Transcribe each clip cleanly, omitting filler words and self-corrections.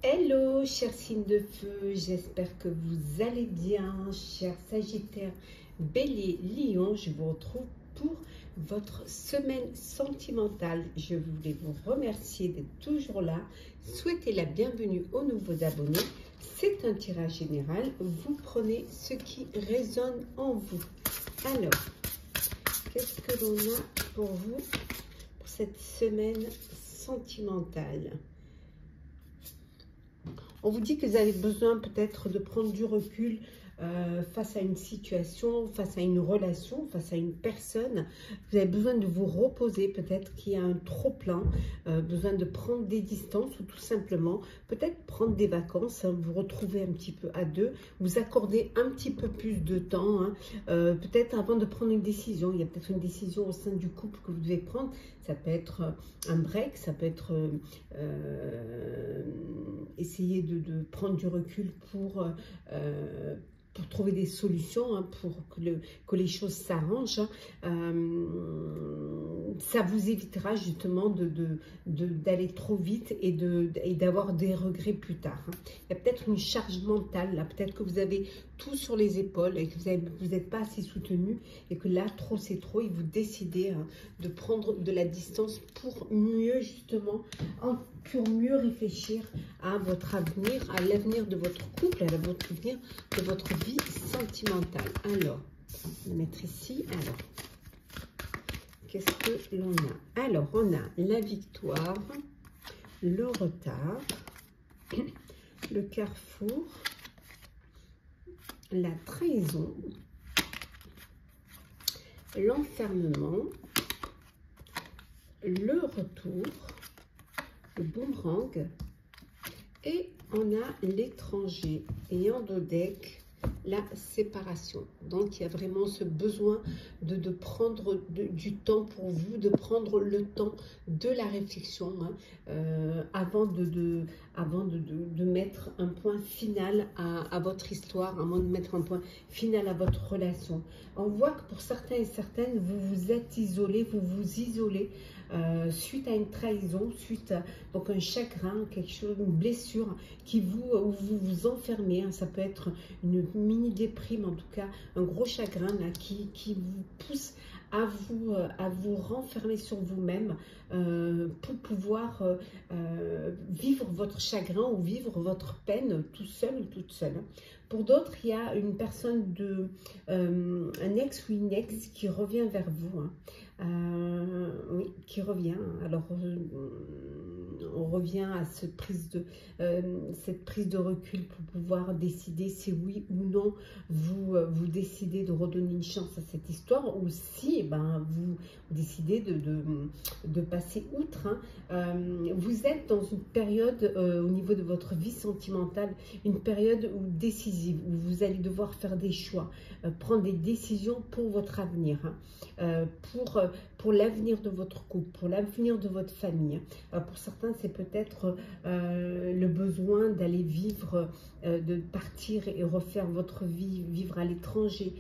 Hello, chers signes de feu, j'espère que vous allez bien, chers Sagittaires, Bélier, Lion. Je vous retrouve pour votre semaine sentimentale. Je voulais vous remercier d'être toujours là, souhaiter la bienvenue aux nouveaux abonnés. C'est un tirage général, vous prenez ce qui résonne en vous. Alors, qu'est-ce que l'on a pour vous pour cette semaine sentimentale? On vous dit que vous avez besoin peut-être de prendre du recul face à une situation, face à une relation, face à une personne. Vous avez besoin de vous reposer, peut-être qu'il y a un trop-plein, besoin de prendre des distances ou tout simplement peut-être prendre des vacances, hein, vous retrouver un petit peu à deux, vous accorder un petit peu plus de temps, hein, peut-être avant de prendre une décision. Il y a peut-être une décision au sein du couple que vous devez prendre. Ça peut être un break, ça peut être essayer de prendre du recul pour trouver des solutions, hein, pour que les choses s'arrangent. Ça vous évitera justement d'aller trop vite et d'avoir des regrets plus tard. Hein. Il y a peut-être une charge mentale, là, peut-être que vous avez tout sur les épaules et que vous n'êtes pas assez soutenu et que là, trop c'est trop, et vous décidez, hein, de prendre de la distance pour mieux justement, pour mieux réfléchir à votre avenir, à l'avenir de votre couple, à l'avenir de votre vie sentimentale. Alors, on va mettre ici. Alors, qu'est-ce que l'on a? Alors, on a la victoire, le retard, le carrefour, la trahison, l'enfermement, le retour, le boomerang, et on a l'étranger, et en dos deck, la séparation. Donc il y a vraiment ce besoin de prendre du temps pour vous, de prendre le temps de la réflexion, hein, avant de mettre un point final à votre histoire, avant de mettre un point final à votre relation. On voit que pour certains et certaines, vous vous êtes isolés, vous vous isolez suite à une trahison, suite à donc un chagrin, quelque chose, une blessure où vous vous enfermez, hein. Ça peut être une mini déprime, en tout cas un gros chagrin là, qui vous pousse à vous renfermer sur vous-même pour pouvoir vivre votre chagrin ou vivre votre peine tout seul ou toute seule. Pour d'autres, il y a une personne, un ex ou une ex qui revient vers vous, hein. Oui, qui revient. Alors, on revient à cette prise de recul pour pouvoir décider si oui ou non vous décidez de redonner une chance à cette histoire, ou si vous décidez de passer outre, hein. Vous êtes dans une période au niveau de votre vie sentimentale, une période décisive, où vous allez devoir faire des choix, prendre des décisions pour votre avenir, hein, pour l'avenir de votre couple, pour l'avenir de votre famille. Pour certains, c'est peut-être le besoin d'aller vivre, de partir et refaire votre vie, vivre à l'étranger,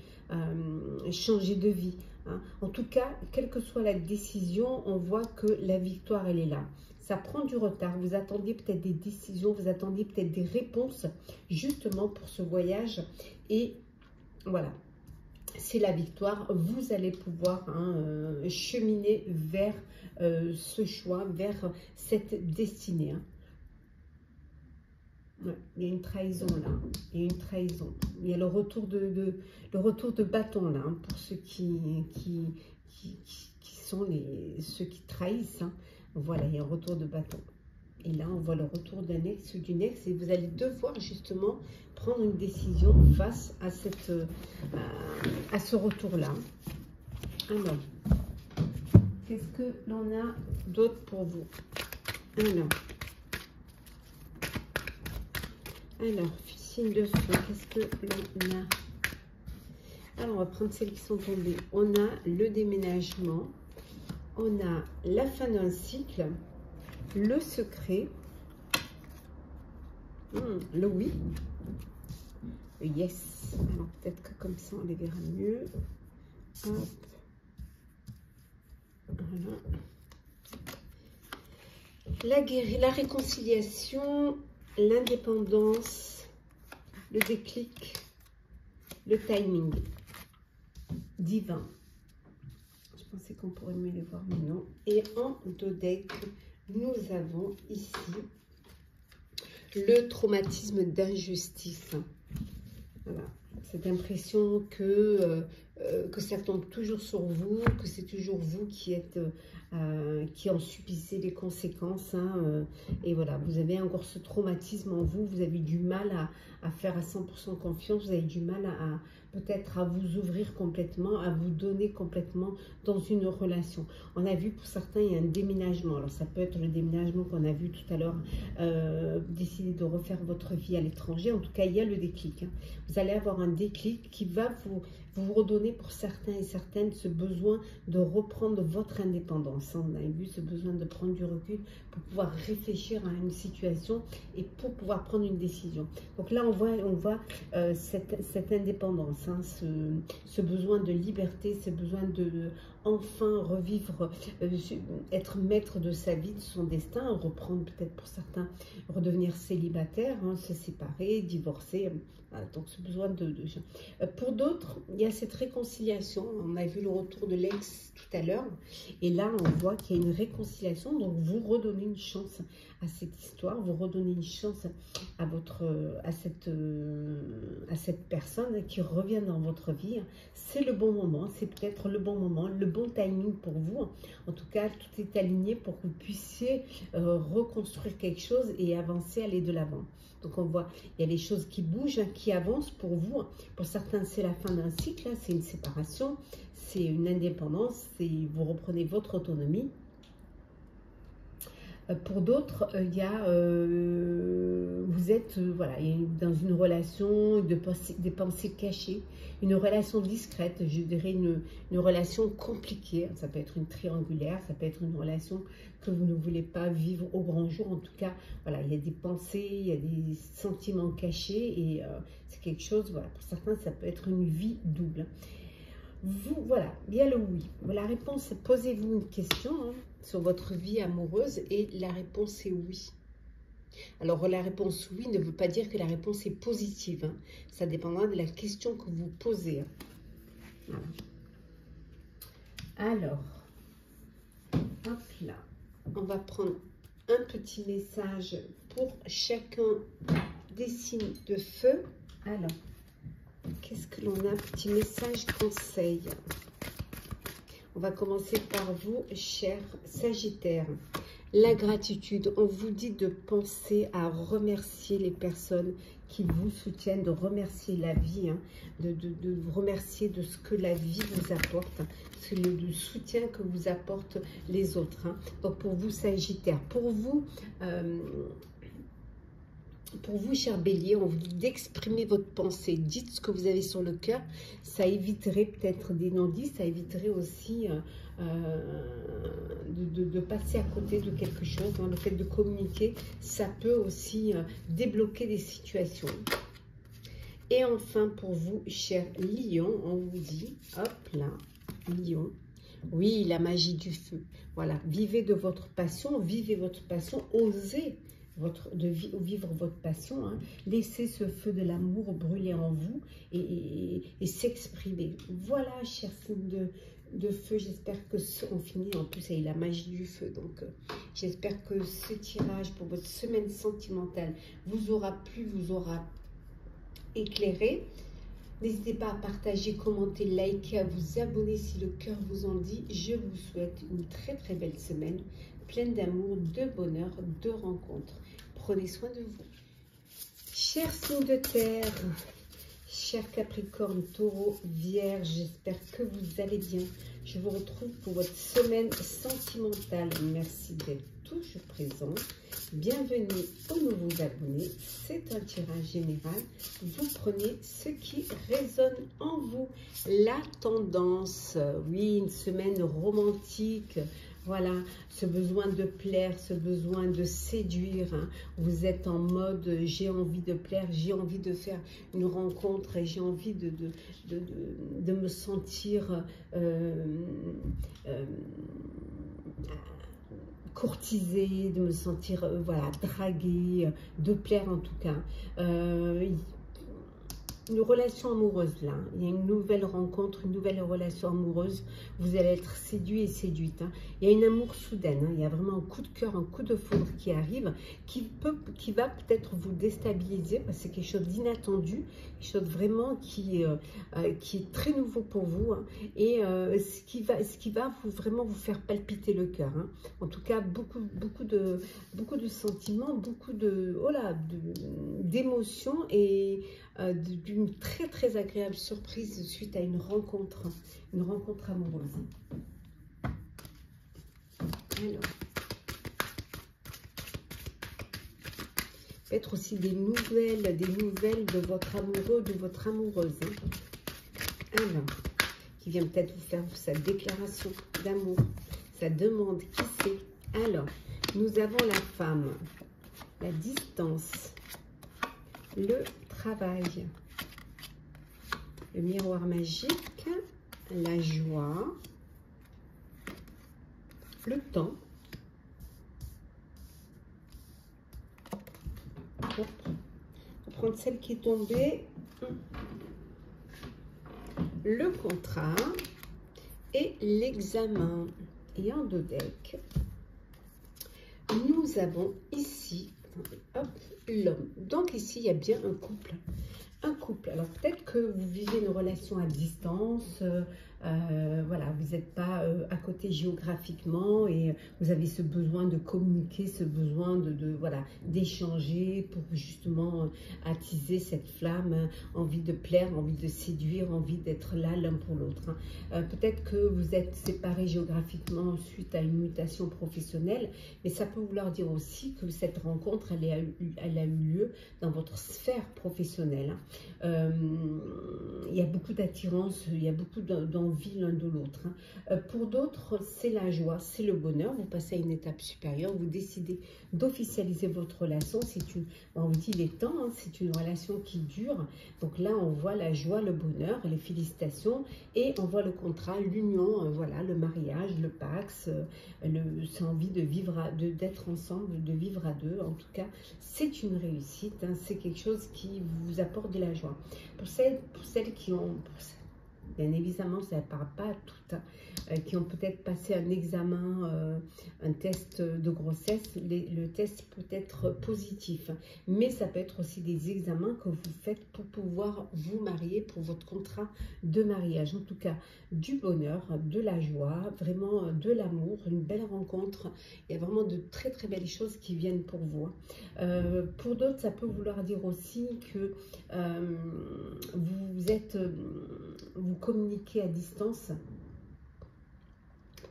changer de vie, hein. En tout cas, quelle que soit la décision, on voit que la victoire, elle est là. Ça prend du retard, vous attendiez peut-être des décisions, vous attendiez peut-être des réponses justement pour ce voyage, et voilà. C'est la victoire, vous allez pouvoir, hein, cheminer vers ce choix, vers cette destinée, hein. Ouais, il y a une trahison là, il y a une trahison. Il y a le retour de bâton là, hein, pour ceux qui sont ceux qui trahissent, hein. Voilà, il y a un retour de bâton. Et là, on voit le retour d'un ex ou d'une ex, et vous allez devoir justement prendre une décision face à ce retour-là. Alors, qu'est-ce que l'on a d'autre pour vous? Alors, signe de feu, qu'est-ce que l'on a? Alors, on va prendre celles qui sont tombées. On a le déménagement, on a la fin d'un cycle, le secret, le oui, le yes. Alors peut-être que comme ça on les verra mieux. Hop. Voilà. La réconciliation l'indépendance, le déclic, le timing divin. Je pensais qu'on pourrait mieux les voir, mais non. Et en dos deck, nous avons ici le traumatisme d'injustice. Voilà. Cette impression que ça tombe toujours sur vous, que c'est toujours vous qui êtes qui en subissez les conséquences. Hein, et voilà, vous avez encore ce traumatisme en vous, vous avez du mal à faire à 100% confiance, vous avez du mal à peut-être à vous ouvrir complètement, à vous donner complètement dans une relation. On a vu pour certains, il y a un déménagement. Alors ça peut être le déménagement qu'on a vu tout à l'heure, décider de refaire votre vie à l'étranger. En tout cas, il y a le déclic. Hein. Vous allez avoir un déclic qui va vous redonner pour certains et certaines ce besoin de reprendre votre indépendance. On a vu ce besoin de prendre du recul pour pouvoir réfléchir à une situation et pour pouvoir prendre une décision. Donc là, on voit cette indépendance, hein, ce besoin de liberté, ce besoin de enfin revivre, être maître de sa vie, de son destin, reprendre peut-être pour certains, redevenir célibataire, hein, se séparer, divorcer. Voilà, donc ce besoin pour d'autres, il y a cette réconciliation. On a vu le retour de l'ex tout à l'heure. Et là, on voit qu'il y a une réconciliation. Donc, vous redonnez une chance à cette histoire. Vous redonnez une chance à cette personne qui revient dans votre vie. C'est le bon moment. C'est peut-être le bon moment, le bon timing pour vous. En tout cas, tout est aligné pour que vous puissiez reconstruire quelque chose et avancer, aller de l'avant. Donc, on voit, il y a des choses qui bougent, qui avancent pour vous. Pour certains, c'est la fin d'un cycle, hein, c'est une séparation, c'est une indépendance, vous reprenez votre autonomie. Pour d'autres, il y a, vous êtes voilà, dans une relation des pensées cachées, une relation discrète, je dirais une relation compliquée. Ça peut être une triangulaire, ça peut être une relation que vous ne voulez pas vivre au grand jour. En tout cas, voilà, il y a des pensées, il y a des sentiments cachés et c'est quelque chose, voilà, pour certains, ça peut être une vie double. Vous, voilà, il y a le oui. La réponse, posez-vous une question hein, sur votre vie amoureuse et la réponse est oui. Alors, la réponse oui ne veut pas dire que la réponse est positive. Hein. Ça dépendra de la question que vous posez. Hein. Voilà. Alors, hop là, on va prendre un petit message pour chacun des signes de feu. Alors, qu'est-ce que l'on a? Petit message conseil. On va commencer par vous, cher Sagittaire. La gratitude, on vous dit de penser à remercier les personnes qui vous soutiennent, de remercier la vie, hein, de vous remercier de ce que la vie vous apporte, le soutien que vous apportent les autres. Hein. Donc pour vous, Sagittaire, pour vous, cher Bélier, on vous dit d'exprimer votre pensée. Dites ce que vous avez sur le cœur. Ça éviterait peut-être des non-dits. Ça éviterait aussi de passer à côté de quelque chose. Hein. Le fait de communiquer, ça peut aussi débloquer des situations. Et enfin, pour vous, cher Lion, on vous dit, hop là, Lion. Oui, la magie du feu. Voilà, vivez de votre passion, osez vivre votre passion, hein. Laissez ce feu de l'amour brûler en vous et s'exprimer. Voilà, chers signes de feu, j'espère que on finit en plus avec la magie du feu. Donc, j'espère que ce tirage pour votre semaine sentimentale vous aura plu, vous aura éclairé. N'hésitez pas à partager, commenter, liker, à vous abonner si le cœur vous en dit. Je vous souhaite une très très belle semaine, pleine d'amour, de bonheur, de rencontres. Prenez soin de vous. Chers signes de terre, chers Capricorne, Taureau, Vierge, j'espère que vous allez bien. Je vous retrouve pour votre semaine sentimentale. Merci d'être toujours présent. Bienvenue aux nouveaux abonnés. C'est un tirage général. Vous prenez ce qui résonne en vous. La tendance, oui, une semaine romantique. Voilà, ce besoin de plaire, ce besoin de séduire. Hein. Vous êtes en mode j'ai envie de plaire, j'ai envie de faire une rencontre et j'ai envie de me sentir courtiser, de me sentir voilà, draguée, de plaire en tout cas. Une relation amoureuse là, il y a une nouvelle rencontre, une nouvelle relation amoureuse, vous allez être séduit et séduite, hein. Il y a une amour soudaine, hein. Il y a vraiment un coup de cœur, un coup de foudre qui arrive, qui va peut-être vous déstabiliser, parce que c'est quelque chose d'inattendu, quelque chose vraiment qui est très nouveau pour vous, hein. Et ce qui va vraiment vous faire palpiter le cœur, hein. En tout cas, beaucoup de sentiments, beaucoup d'émotions et d'une très agréable surprise suite à une rencontre amoureuse. Alors, peut-être aussi des nouvelles de votre amoureux, de votre amoureuse, hein. Alors, qui vient peut-être vous faire sa déclaration d'amour, sa demande, qui sait. Alors, nous avons la femme, la distance, le travail, le miroir magique, la joie, le temps. On va prendre celle qui est tombée, le contrat et l'examen. Et en deux decks, nous avons ici, l'homme. Donc ici, il y a bien un couple. Un couple. Alors peut-être que vous vivez une relation à distance, voilà, vous n'êtes pas à côté géographiquement et vous avez ce besoin de communiquer, ce besoin voilà, d'échanger pour justement attiser cette flamme, envie de plaire, envie de séduire, envie d'être là l'un pour l'autre, hein. Peut-être que vous êtes séparés géographiquement suite à une mutation professionnelle, mais ça peut vouloir dire aussi que cette rencontre, elle a eu lieu dans votre sphère professionnelle, hein. Il y a beaucoup d'attirance, il y a beaucoup d'envie l'un de l'autre, hein. Pour d'autres, c'est la joie, c'est le bonheur. Vous passez à une étape supérieure, vous décidez d'officialiser votre relation. On vous dit les temps, hein, c'est une relation qui dure. Donc là, on voit la joie, le bonheur, les félicitations et on voit le contrat, l'union, voilà, le mariage, le pax, c'est envie de vivre, d'être ensemble, de vivre à deux. En tout cas, c'est une réussite, hein, c'est quelque chose qui vous apporte de la joie. Pour celles qui ont, bien évidemment, ça ne parle pas à toutes, hein, qui ont peut-être passé un examen, un test de grossesse, le test peut être positif, mais ça peut être aussi des examens que vous faites pour pouvoir vous marier, pour votre contrat de mariage. En tout cas, du bonheur, de la joie, vraiment de l'amour, une belle rencontre. Il y a vraiment de très belles choses qui viennent pour vous, hein. Pour d'autres, ça peut vouloir dire aussi que vous communiquez à distance.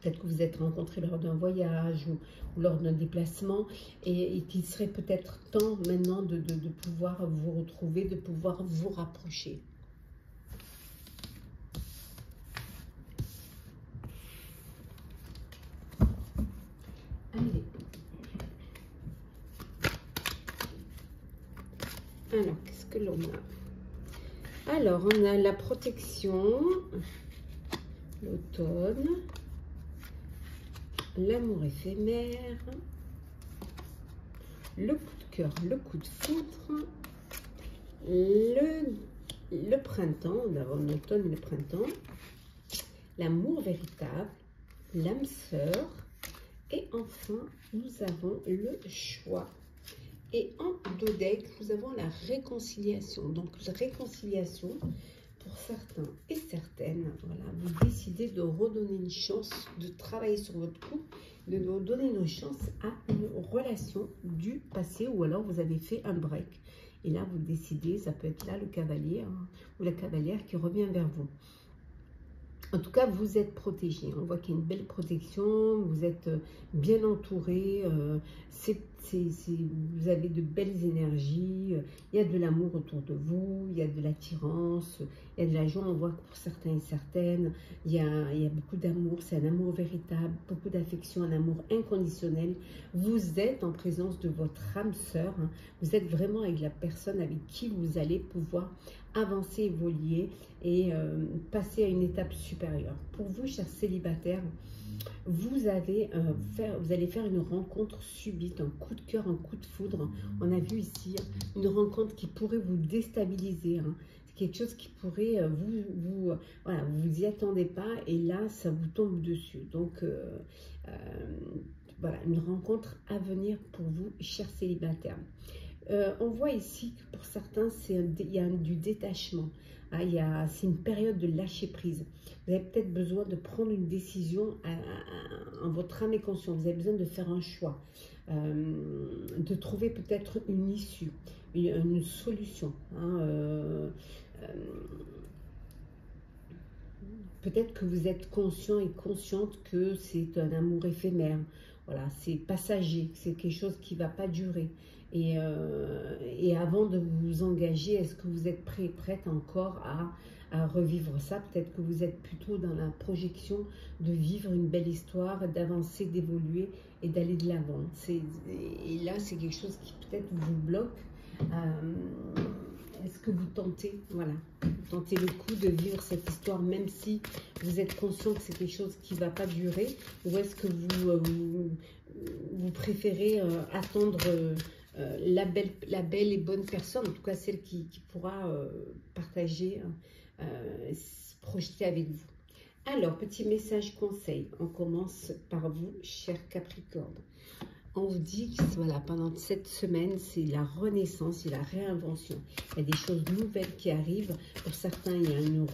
Peut-être que vous êtes rencontrés lors d'un voyage ou lors d'un déplacement et qu'il serait peut-être temps maintenant de pouvoir vous retrouver, de pouvoir vous rapprocher. Allez. Alors, qu'est-ce que l'on a? Alors, on a la protection, l'automne, l'amour éphémère, le coup de cœur, le coup de foudre, le printemps, d'abord l'automne et le printemps, l'amour véritable, l'âme sœur, et enfin, nous avons le choix. Et en deux decks, nous avons la réconciliation. Donc, la réconciliation, pour certains et certaines, voilà, vous décidez de redonner une chance, de travailler sur votre couple, de donner une chance à une relation du passé, ou alors vous avez fait un break. Et là, vous décidez, ça peut être là le cavalier, hein, ou la cavalière qui revient vers vous. En tout cas, vous êtes protégé. On voit qu'il y a une belle protection, vous êtes bien entouré, vous avez de belles énergies, il y a de l'amour autour de vous, il y a de l'attirance, il y a de la joie. On voit que pour certains et certaines, il y a beaucoup d'amour, c'est un amour véritable, beaucoup d'affection, un amour inconditionnel. Vous êtes en présence de votre âme sœur, hein. Vous êtes vraiment avec la personne avec qui vous allez pouvoir avancer, évoluer et passer à une étape supérieure. Pour vous, chers célibataires, vous allez faire une rencontre subite, un coup de cœur, un coup de foudre. On a vu ici une rencontre qui pourrait vous déstabiliser. Hein. C'est quelque chose qui pourrait voilà, vous y attendez pas et là, ça vous tombe dessus. Donc, voilà, une rencontre à venir pour vous, chers célibataires. On voit ici que pour certains, il y a du détachement. Hein, c'est une période de lâcher prise. Vous avez peut-être besoin de prendre une décision en votre âme et conscience. Vous avez besoin de faire un choix, de trouver peut-être une issue, une solution. Hein, peut-être que vous êtes conscient et consciente que c'est un amour éphémère. Voilà, c'est passager, c'est quelque chose qui ne va pas durer. Et avant de vous engager, est-ce que vous êtes prête encore à revivre ça? Peut-être que vous êtes plutôt dans la projection de vivre une belle histoire, d'avancer, d'évoluer et d'aller de l'avant. Et là, c'est quelque chose qui peut-être vous bloque. Est-ce que vous tentez, voilà, vous tentez le coup de vivre cette histoire, même si vous êtes conscient que c'est quelque chose qui ne va pas durer, ou est-ce que vous préférez attendre la belle et bonne personne, en tout cas celle qui pourra partager, se projeter avec vous. Alors, petit message conseil, on commence par vous, cher Capricorne. On vous dit que voilà, pendant cette semaine, c'est la renaissance, c'est la réinvention. Il y a des choses nouvelles qui arrivent. Pour certains, il y a une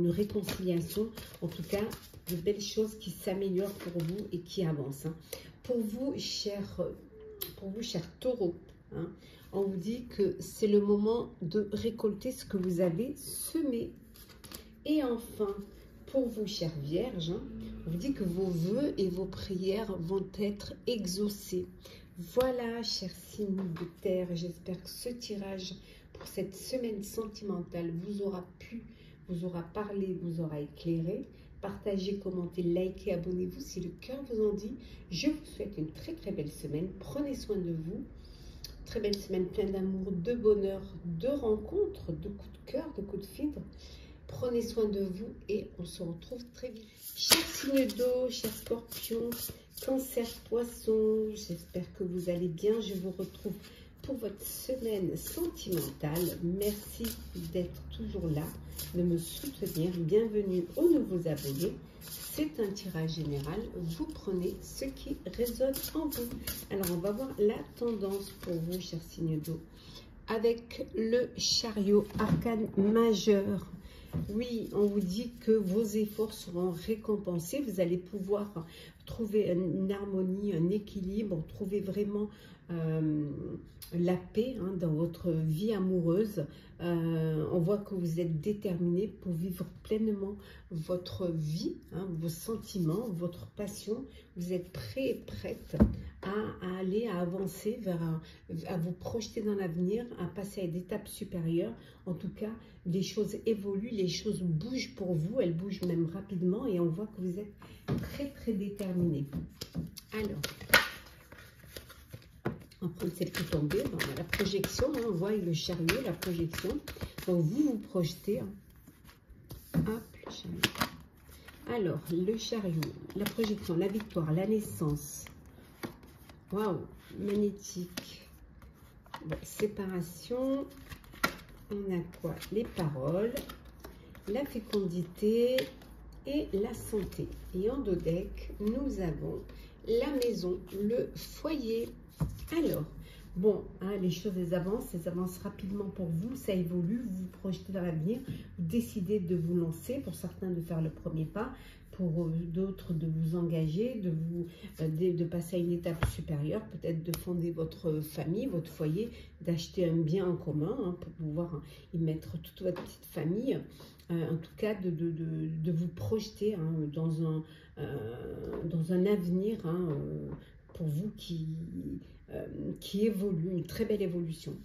réconciliation. En tout cas, de belles choses qui s'améliorent pour vous et qui avancent. Hein. Pour vous, chers taureaux, hein, on vous dit que c'est le moment de récolter ce que vous avez semé. Et enfin, pour vous, chères vierges, hein, on vous dit que vos vœux et vos prières vont être exaucés. Voilà, chers signes de terre, j'espère que ce tirage pour cette semaine sentimentale vous aura plu, vous aura parlé, vous aura éclairé. Partagez, commentez, likez, abonnez-vous si le cœur vous en dit. Je vous souhaite une très très belle semaine. Prenez soin de vous. Très belle semaine pleine d'amour, de bonheur, de rencontres, de coups de cœur, de coups de foudre. Prenez soin de vous et on se retrouve très vite. Chers signes d'eau, chers scorpions, cancer, poisson, j'espère que vous allez bien. Je vous retrouve pour votre semaine sentimentale. Merci d'être toujours là, de me soutenir. Bienvenue aux nouveaux abonnés. C'est un tirage général. Vous prenez ce qui résonne en vous. Alors, on va voir la tendance pour vous, chers signes d'eau. Avec le chariot, arcane majeur. Oui, on vous dit que vos efforts seront récompensés. Vous allez pouvoir trouver une harmonie, un équilibre, trouver vraiment la paix hein, dans votre vie amoureuse. On voit que vous êtes déterminé pour vivre pleinement votre vie, hein, vos sentiments, votre passion. Vous êtes prêt et prête à aller, à avancer à vous projeter dans l'avenir, à passer à une étape supérieure. En tout cas, les choses évoluent, les choses bougent pour vous, elles bougent même rapidement et on voit que vous êtes très très déterminé. Alors, on va prendre celle qui est tombée, dans la projection, hein, on voit le chariot, la projection. Donc vous vous projetez. Hein. Hop, le chariot. Alors, le chariot, la projection, la victoire, la naissance. Waouh, magnétique. Bon, séparation. On a quoi? Les paroles, la fécondité et la santé. Et en dos deck, nous avons la maison, le foyer. Alors, bon, hein, les choses elles avancent rapidement pour vous, ça évolue, vous vous projetez dans l'avenir, vous décidez de vous lancer, pour certains de faire le premier pas, pour d'autres de vous engager, de passer à une étape supérieure, peut-être de fonder votre famille, votre foyer, d'acheter un bien en commun hein, pour pouvoir y mettre toute votre petite famille. En tout cas, de vous projeter hein, dans un avenir hein, pour vous qui évolue, une très belle évolution.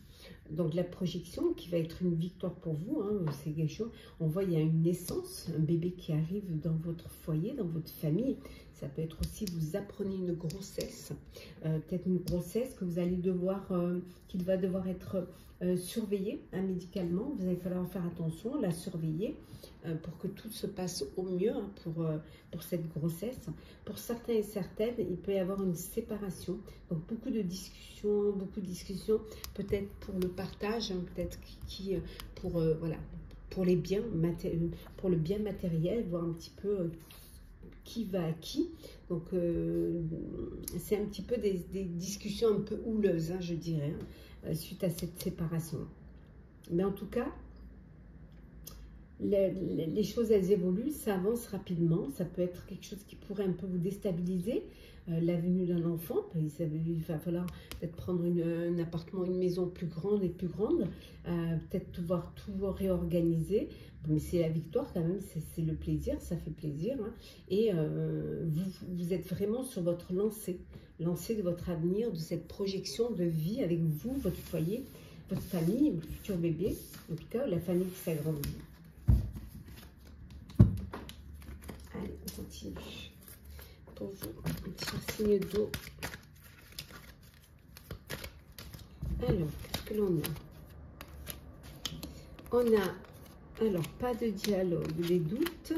Donc la projection qui va être une victoire pour vous, hein, c'est quelque chose, on voit il y a une naissance, un bébé qui arrive dans votre foyer, dans votre famille, Ça peut être aussi, vous apprenez une grossesse, peut-être une grossesse que vous allez devoir, qu'il va devoir être surveillée médicalement. Vous allez falloir faire attention, la surveiller pour que tout se passe au mieux pour cette grossesse. Pour certains et certaines, il peut y avoir une séparation. Donc beaucoup de discussions, peut-être pour le partage, peut-être voilà, pour les biens, pour le bien matériel, voir un petit peu qui va à qui. Donc c'est un petit peu des discussions un peu houleuses, je dirais, suite à cette séparation. Mais en tout cas, les choses, elles évoluent, ça avance rapidement. Ça peut être quelque chose qui pourrait un peu vous déstabiliser. La venue d'un enfant, il va falloir peut-être prendre un appartement, une maison plus grande et plus grande, peut-être pouvoir tout réorganiser. Mais c'est la victoire quand même, c'est le plaisir, ça fait plaisir. Et vous êtes vraiment sur votre lancée de votre avenir, de cette projection de vie avec vous, votre foyer, votre famille, votre futur bébé, en tout cas la famille qui s'agrandit. Allez, on continue. Pour vous, un petit signe d'eau. Alors, qu'est-ce que l'on a? On a, alors, pas de dialogue, des doutes.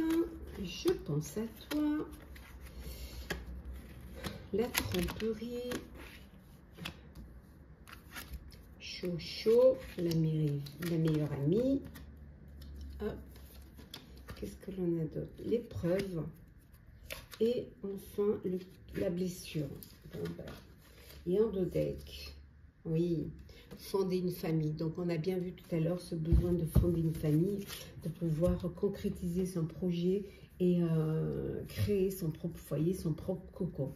Je pense à toi. La tromperie. Chaud, la meilleure amie. Hop. Qu'est-ce que l'on a d'autre? L'épreuve. Et enfin, la blessure. Bon, ben. Et en deck. Oui, fonder une famille. Donc, on a bien vu tout à l'heure ce besoin de fonder une famille, de pouvoir concrétiser son projet et créer son propre foyer, son propre cocon.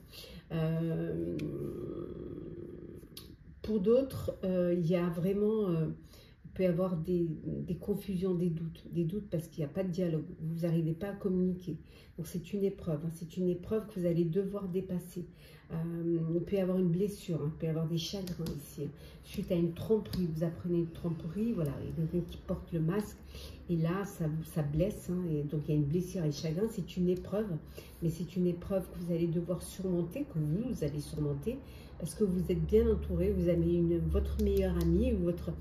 Pour d'autres, il y a vraiment... il peut y avoir des confusions, des doutes parce qu'il n'y a pas de dialogue, vous n'arrivez pas à communiquer. Donc c'est une épreuve, c'est une épreuve que vous allez devoir dépasser. Il peut y avoir une blessure, il peut y avoir des chagrins ici. Suite à une tromperie, vous apprenez une tromperie, voilà, il y a quelqu'un qui porte le masque et là ça blesse, et donc il y a une blessure et chagrin, c'est une épreuve, mais c'est une épreuve que vous allez devoir surmonter, que vous allez surmonter, parce que vous êtes bien entouré, vous avez votre meilleure amie ou votre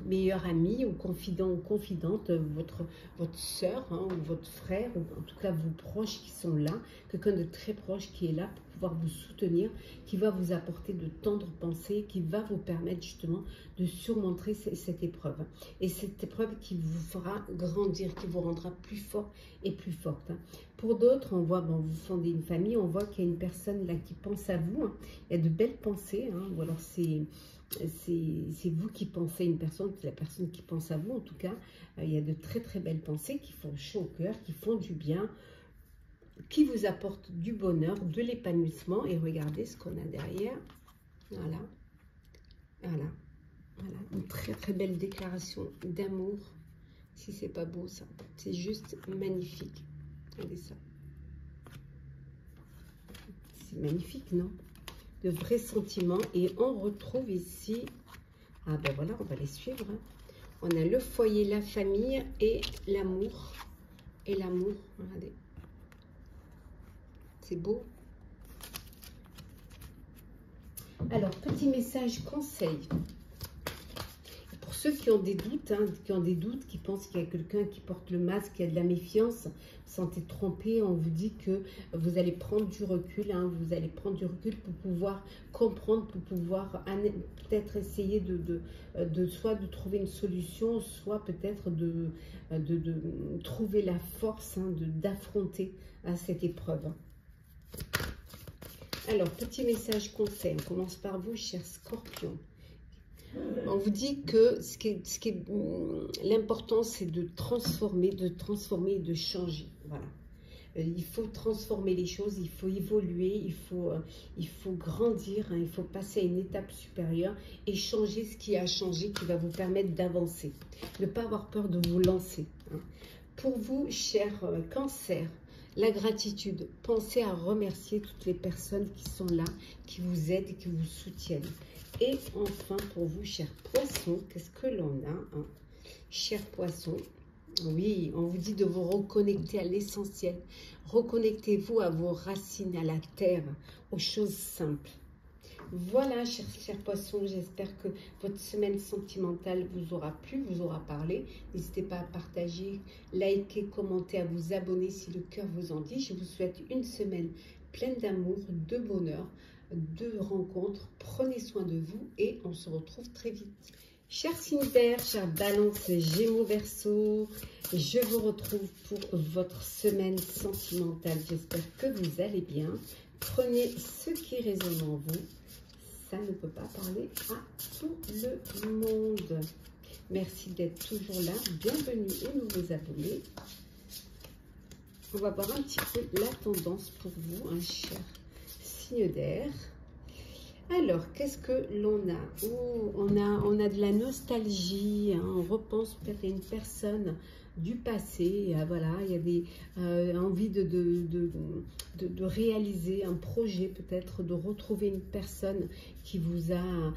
meilleur ami ou confident ou confidente, votre soeur ou votre frère, ou en tout cas vos proches qui sont là, quelqu'un de très proche qui est là pour pouvoir vous soutenir, qui va vous apporter de tendres pensées, qui va vous permettre justement de surmonter cette épreuve. Et cette épreuve qui vous fera grandir, qui vous rendra plus fort et plus forte. Pour d'autres, on voit, bon, vous fondez une famille, on voit qu'il y a une personne là qui pense à vous, il y a de belles pensées, ou alors c'est vous qui pensez à une personne, c'est la personne qui pense à vous en tout cas. Il y a de très très belles pensées qui font chaud au cœur, qui font du bien, qui vous apportent du bonheur, de l'épanouissement. Et regardez ce qu'on a derrière. Voilà. Une très très belle déclaration d'amour. Si c'est pas beau ça, c'est juste magnifique. Regardez ça. C'est magnifique, non? De vrais sentiments. Et on retrouve ici, ah ben voilà, on va les suivre. On a le foyer, la famille et l'amour. Et l'amour, regardez. C'est beau. Alors, petit message conseil. Pour ceux qui ont des doutes, qui pensent qu'il y a quelqu'un qui porte le masque, qui a de la méfiance, sentez trompé, on vous dit que vous allez prendre du recul, vous allez prendre du recul pour pouvoir comprendre, pour pouvoir peut-être essayer soit de trouver une solution, soit peut-être de trouver la force d'affronter cette épreuve. Alors, petit message conseil, on commence par vous, chers scorpions. On vous dit que l'important, c'est de transformer et de changer. Voilà. Il faut transformer les choses, il faut évoluer, il faut grandir, il faut passer à une étape supérieure et changer ce qui a changé, qui va vous permettre d'avancer. Ne pas avoir peur de vous lancer. Pour vous, chers cancers, la gratitude. Pensez à remercier toutes les personnes qui sont là, qui vous aident et qui vous soutiennent. Et enfin, pour vous, chers poissons, qu'est-ce que l'on a, chers poissons? Oui, on vous dit de vous reconnecter à l'essentiel. Reconnectez-vous à vos racines, à la terre, aux choses simples. Voilà, chers poissons, j'espère que votre semaine sentimentale vous aura plu, vous aura parlé. N'hésitez pas à partager, liker, commenter, à vous abonner si le cœur vous en dit. Je vous souhaite une semaine pleine d'amour, de bonheur, de rencontres. Prenez soin de vous et on se retrouve très vite. Chers signes d'air, chers balances, gémeaux, verseaux, je vous retrouve pour votre semaine sentimentale. J'espère que vous allez bien. Prenez ce qui résonne en vous. Ça ne peut pas parler à tout le monde. Merci d'être toujours là. Bienvenue aux nouveaux abonnés. On va voir un petit peu la tendance pour vous, un cher signe d'air. Alors, qu'est-ce que l'on a? Oh, on a de la nostalgie, hein. On repense peut-être à une personne du passé. Voilà, il y a des envies de réaliser un projet, peut-être de retrouver une personne qui vous a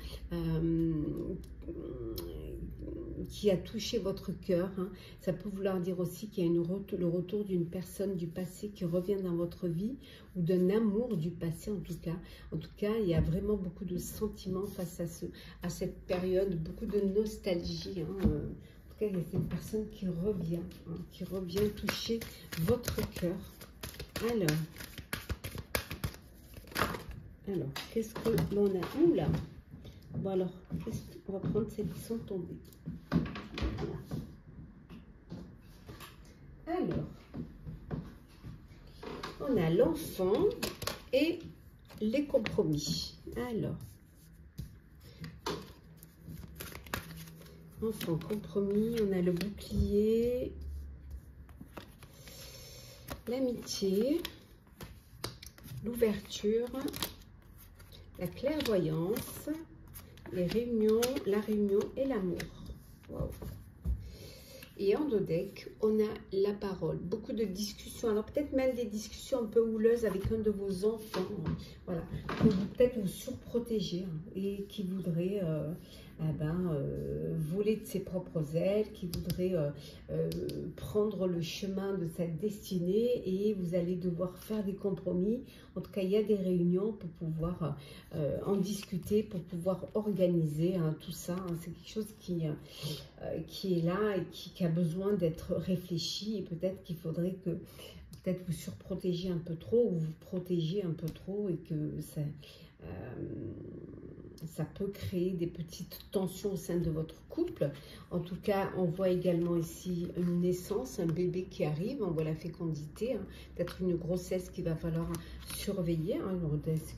qui a touché votre cœur, hein. Ça peut vouloir dire aussi qu'il y a le retour d'une personne du passé qui revient dans votre vie, ou d'un amour du passé en tout cas. En tout cas, il y a vraiment beaucoup de sentiments face à cette période, beaucoup de nostalgie, hein. En tout cas, il y a cette personne qui revient toucher votre cœur. Alors, qu'est-ce que l'on a? Oula! Bon alors, on va prendre celles qui sont tombées. Alors, on a l'enfant et les compromis. Alors, enfant, compromis, on a le bouclier, l'amitié, l'ouverture, la clairvoyance, les réunions, la réunion et l'amour. Wow. Et en dos deck, on a la parole. Beaucoup de discussions. Alors peut-être même des discussions un peu houleuses avec un de vos enfants. Voilà. Pour peut-être vous surprotéger, hein, et qui voudrait voler de ses propres ailes, qui voudrait prendre le chemin de sa destinée, et vous allez devoir faire des compromis. En tout cas, il y a des réunions pour pouvoir en discuter, pour pouvoir organiser, hein, tout ça. Hein. C'est quelque chose qui est là et qui a besoin d'être réfléchi, et peut-être qu'il faudrait que peut-être vous surprotégiez un peu trop, ou vous protégiez un peu trop, et que ça peut créer des petites tensions au sein de votre couple. En tout cas, on voit également ici une naissance, un bébé qui arrive, on voit la fécondité, hein, peut-être une grossesse qu'il va falloir surveiller, hein, une grossesse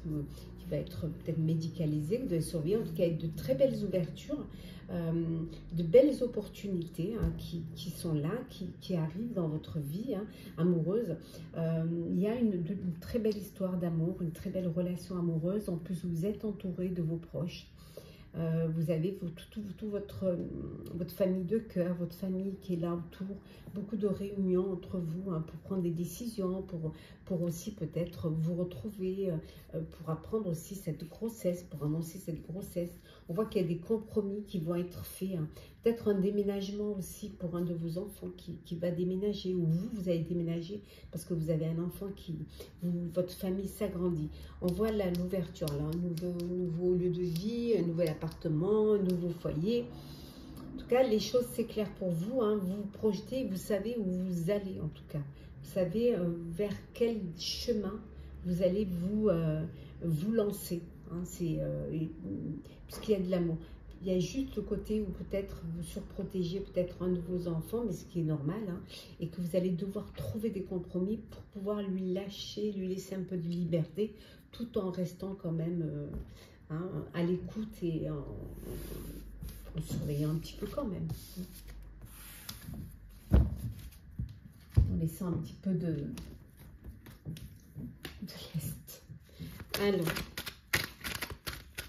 qui va être peut-être médicalisée, vous devez surveiller, en tout cas avec de très belles ouvertures, de belles opportunités, hein, qui sont là, qui arrivent dans votre vie, hein, amoureuse. Il y a une très belle histoire d'amour, une très belle relation amoureuse. En plus, vous êtes entouré de vos proches. Vous avez toute votre famille de cœur, votre famille qui est là autour, beaucoup de réunions entre vous, hein, pour prendre des décisions, pour aussi peut-être vous retrouver, pour apprendre aussi cette grossesse, pour annoncer cette grossesse. On voit qu'il y a des compromis qui vont être faits, hein. Peut-être un déménagement aussi pour un de vos enfants qui va déménager, ou vous allez déménager parce que vous avez un enfant votre famille s'agrandit. On voit là l'ouverture, là, un nouveau lieu de vie, un nouvel appartement, un nouveau foyer. En tout cas, les choses, c'est clair pour vous, hein. Vous vous projetez, vous savez où vous allez en tout cas. Vous savez vers quel chemin vous allez vous lancer, hein. Puisqu'il y a de l'amour. Il y a juste le côté où peut-être vous surprotégez peut-être un de vos enfants, mais ce qui est normal, hein, et que vous allez devoir trouver des compromis pour pouvoir lui lâcher, lui laisser un peu de liberté, tout en restant quand même hein, à l'écoute et en surveillant un petit peu quand même. En laissant un petit peu de l'est. Alors,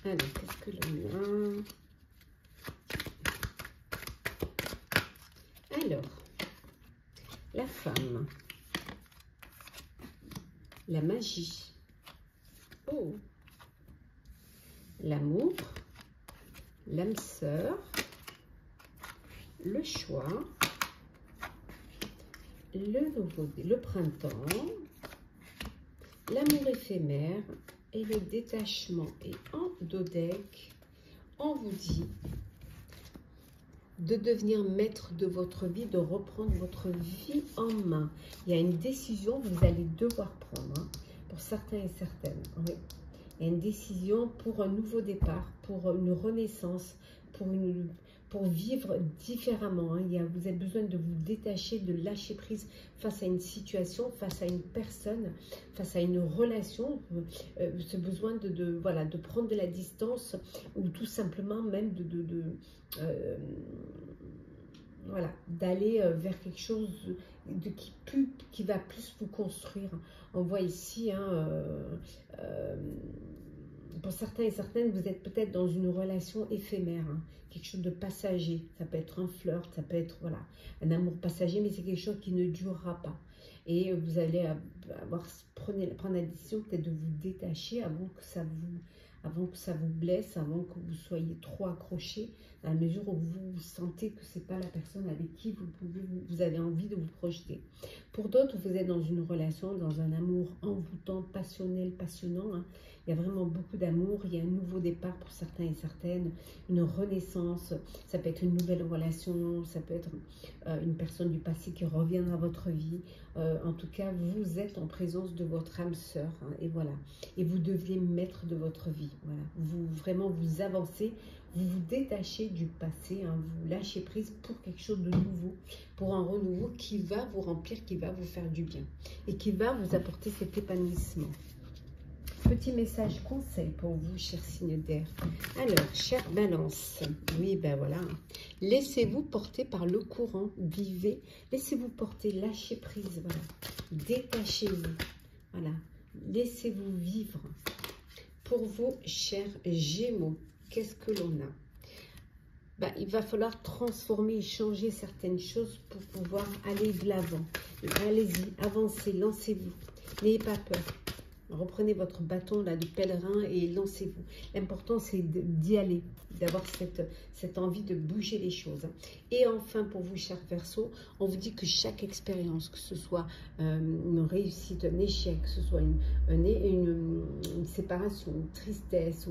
qu'est-ce que l'on a? Alors, la femme, la magie, oh, l'amour, l'âme sœur, le choix, le printemps, l'amour éphémère et le détachement. Et en dos deck, on vous dit de devenir maître de votre vie, de reprendre votre vie en main. Il y a une décision que vous allez devoir prendre, hein, pour certains et certaines. Oui. Il y a une décision pour un nouveau départ, pour une renaissance, pour vivre différemment. Hein. Vous avez besoin de vous détacher, de lâcher prise face à une situation, face à une personne, face à une relation. Ce besoin voilà, de prendre de la distance ou tout simplement même voilà, d'aller vers quelque chose qui va plus vous construire. On voit ici, hein, pour certains et certaines, vous êtes peut-être dans une relation éphémère, hein, quelque chose de passager. Ça peut être un flirt, ça peut être voilà, un amour passager, mais c'est quelque chose qui ne durera pas. Et vous allez prendre la décision peut-être de vous détacher avant que ça vous blesse, avant que vous soyez trop accroché, dans la mesure où vous sentez que ce n'est pas la personne avec qui vous avez envie de vous projeter. Pour d'autres, vous êtes dans une relation, dans un amour envoûtant, passionnel, passionnant. Hein. Il y a vraiment beaucoup d'amour, il y a un nouveau départ pour certains et certaines, une renaissance, ça peut être une nouvelle relation, ça peut être une personne du passé qui revient dans votre vie. En tout cas, vous êtes en présence de votre âme sœur, hein, et voilà. Et vous devenez maître de votre vie. Voilà. Vraiment, vous avancez, vous vous détachez du passé, hein, vous lâchez prise pour quelque chose de nouveau, pour un renouveau qui va vous remplir, qui va vous faire du bien et qui va vous apporter cet épanouissement. Petit message conseil pour vous, chers signes d'air. Alors, chère Balance, oui, ben voilà. Laissez-vous porter par le courant, vivez, laissez-vous porter, lâchez prise, voilà. Détachez-vous, voilà. Laissez-vous vivre. Pour vous, chers Gémeaux, qu'est-ce que l'on a? Ben, il va falloir transformer et changer certaines choses pour pouvoir aller de l'avant. Allez-y, avancez, lancez-vous. N'ayez pas peur. Reprenez votre bâton là, de pèlerin et lancez-vous. L'important, c'est d'y aller, d'avoir cette envie de bouger les choses. Et enfin, pour vous, chers Verseaux, on vous dit que chaque expérience, que ce soit une réussite, un échec, que ce soit une séparation, une tristesse,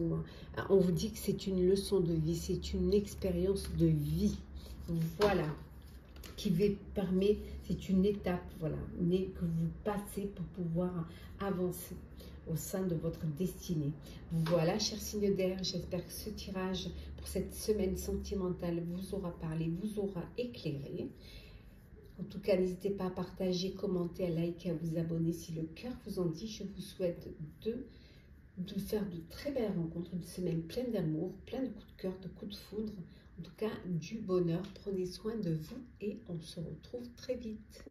on vous dit que c'est une leçon de vie, c'est une expérience de vie. Voilà. Qui vous permet, c'est une étape, voilà, que vous passez pour pouvoir avancer au sein de votre destinée. Voilà, chers signes d'air, j'espère que ce tirage pour cette semaine sentimentale vous aura parlé, vous aura éclairé. En tout cas, n'hésitez pas à partager, commenter, à liker, à vous abonner si le cœur vous en dit. Je vous souhaite de faire de très belles rencontres, une semaine pleine d'amour, plein de coups de cœur, de coups de foudre, en tout cas du bonheur. Prenez soin de vous et on se retrouve très vite.